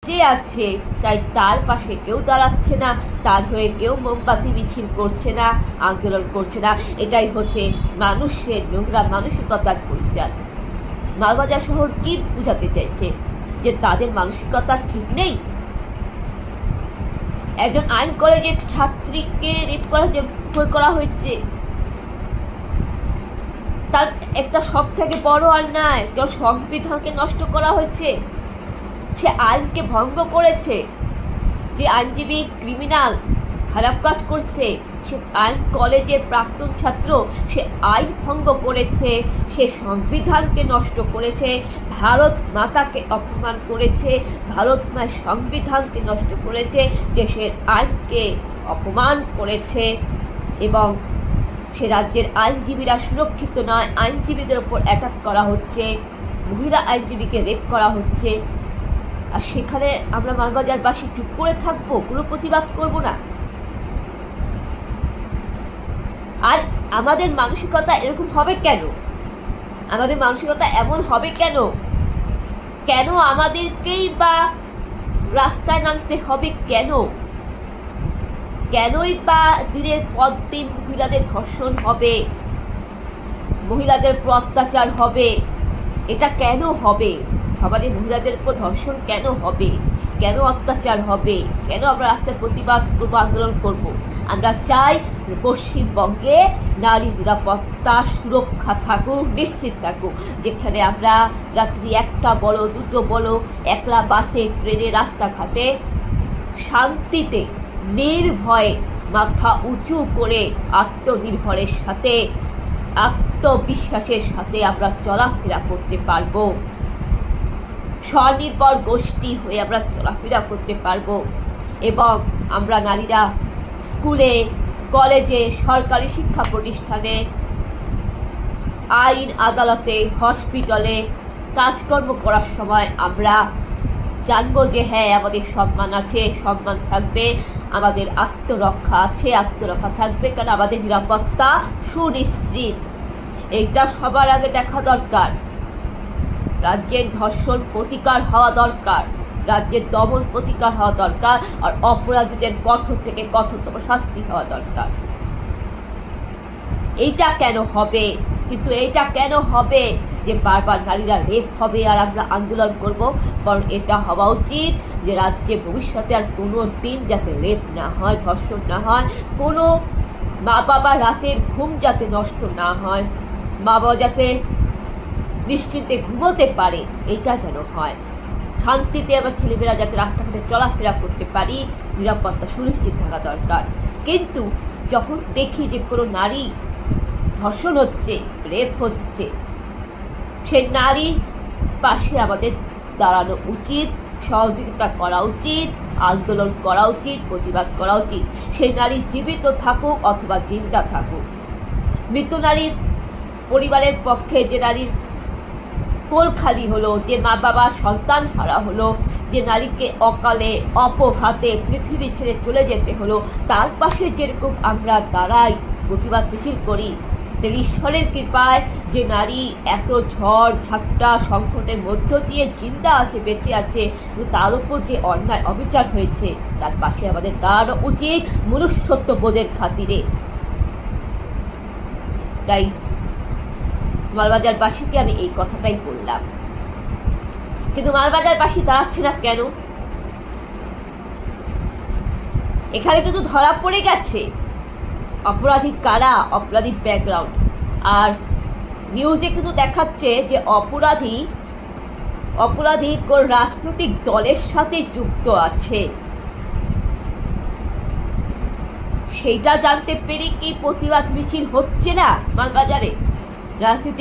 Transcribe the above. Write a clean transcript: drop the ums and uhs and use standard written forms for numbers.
যে আছে তাই তার পাশে কেউ দাঁড়াচ্ছে না, তার হয়ে কেউ মোমবাতি মিছিল করছে না, আন্দোলন করছে না। এটাই হচ্ছে মানুষের নোংরা মানসিকতার পরিচয়। মালবাজার শহর কি বুঝাতে চাইছে? যে তাদের মানসিকতা ঠিক নেই। একজন আইন কলেজের ছাত্রীকে রেপ করা হয়েছে, তার একটা সব থেকে বড় অন্যায়, কেউ সংবিধানকে নষ্ট করা হয়েছে, সে আইনকে ভঙ্গ করেছে। যে আইনজীবী ক্রিমিনাল খারাপ কাজ করছে, সে আইন কলেজের প্রাক্তন ছাত্র, সে আইন ভঙ্গ করেছে, সে সংবিধানকে নষ্ট করেছে, ভারত মাতাকে অপমান করেছে, ভারত মায়ের সংবিধানকে নষ্ট করেছে, দেশের আইনকে অপমান করেছে। এবং সে রাজ্যের আইনজীবীরা সুরক্ষিত নয়, আইনজীবীদের উপর অ্যাটাক করা হচ্ছে, মহিলা আইনজীবীকে রেপ করা হচ্ছে। আর সেখানে আমরা মালবাজারবাসী চুপ করে থাকবো, কোনো প্রতিবাদ করব না? আর আমাদের মানসিকতা এরকম হবে কেন? আমাদের মানসিকতা এমন হবে কেন? কেন আমাদেরকেই বা রাস্তায় নামতে হবে? কেনই বা দিনের পর দিন মহিলাদের ধর্ষণ হবে, মহিলাদের উপর অত্যাচার হবে? এটা কেন হবে? সমাজে মহিলাদের উপর ধর্ষণ কেন হবে? কেন অত্যাচার হবে? কেন আমরা রাস্তায় প্রতিবাদ করবো, আন্দোলন করব? আমরা চাই পশ্চিমবঙ্গে নারী নিরাপত্তা সুরক্ষা থাকুক, নিশ্চিত থাকুক। যেখানে আমরা রাত্রি 1টা বলো 2টো বলো, একলা বাসে ট্রেনে রাস্তাঘাটে শান্তিতে নির্ভয়ে মাথা উঁচু করে আত্মনির্ভরের সাথে আত্মবিশ্বাসের সাথে আমরা চলাফেরা করতে পারবো, স্বনির্ভর গোষ্ঠী হয়ে আমরা চলাফেরা করতে পারবো। এবং আমরা নারীরা স্কুলে, কলেজে, সরকারি শিক্ষা প্রতিষ্ঠানে, আইন আদালতে, হসপিটালে কাজকর্ম করার সময় আমরা জানবো যে হ্যাঁ, আমাদের সম্মান আছে, সম্মান থাকবে, আমাদের আত্মরক্ষা আছে, আত্মরক্ষা থাকবে, কারণ আমাদের নিরাপত্তা সুনিশ্চিত। এইটা সবার আগে দেখা দরকার। রাজ্যের ধর্ষণ প্রতিকার হওয়া দরকার, রাজ্যের দমন প্রতিকার হওয়া দরকার, আর অপরাধীদের কঠোর থেকে কঠোরতম শাস্তি হওয়া দরকার। এইটা কেন হবে? কিন্তু এইটা কেন হবে যে বারবার নারীরা রেপ হবে আর আমরা আন্দোলন করব? কারণ এটা হওয়া উচিত যে রাজ্যে ভবিষ্যতে আর কোনো দিন যাতে রেপ না হয়, ধর্ষণ না হয়, কোনো মা বাবা রাতের ঘুম যাতে নষ্ট না হয়, মা বাবা যাতে নিশ্চিন্তে ঘুমোতে পারে, এইটা যেন হয়। শান্তিতে আমার ছেলেমেয়েরা যাতে রাস্তাঘাটে চলাফেরা করতে পারি, নিরাপত্তা সুনিশ্চিত থাকা দরকার। কিন্তু যখন দেখি যে কোনো নারী ধর্ষণ হচ্ছে, রেপ হচ্ছে, সেই নারী পাশে আমাদের দাঁড়ানো উচিত, সহযোগিতা করা উচিত, আন্দোলন করা উচিত, প্রতিবাদ করা উচিত। সেই নারী জীবিত থাকুক অথবা জিন্দা থাকুক। মৃত নারীর পরিবারের পক্ষে, যে নারীর কোল খালি হলো, যে মা বাবা সন্তান হারা হলো, যে নারীকে অকালে অপঘাতে পৃথিবী ছেড়ে চলে যেতে হলো, তার পাশে যেরকম আমরা দাঁড়াই, প্রতিবাদ মিছিল করি, ঈশ্বরের কৃপায় যে নারী এত ঝড় ঝাপটা সংকটের মধ্য দিয়ে জিন্দা আছে, বেঁচে আছে, তার উপর যে অন্যায় অবিচার হয়েছে, তার পাশে আমাদের দাঁড়ানো উচিত মনুষ্যত্ব বোধের খাতিরে। তাই মালবাজারবাসীকে আমি এই কথাটাই বললাম। কিন্তু মালবাজারবাসী দাঁড়াচ্ছে না কেন? এখানে কিন্তু ধরা পড়ে গেছে অপরাধী কারা, অপরাধী ব্যাকগ্রাউন্ড। আর নিউজে কিন্তু দেখাচ্ছে যে অপরাধী কোন রাজনৈতিক দলের সাথে যুক্ত আছে। সেইটা জানতে পেরে কি প্রতিবাদ মিছিল হচ্ছে না মালবাজারে? রাজনীতি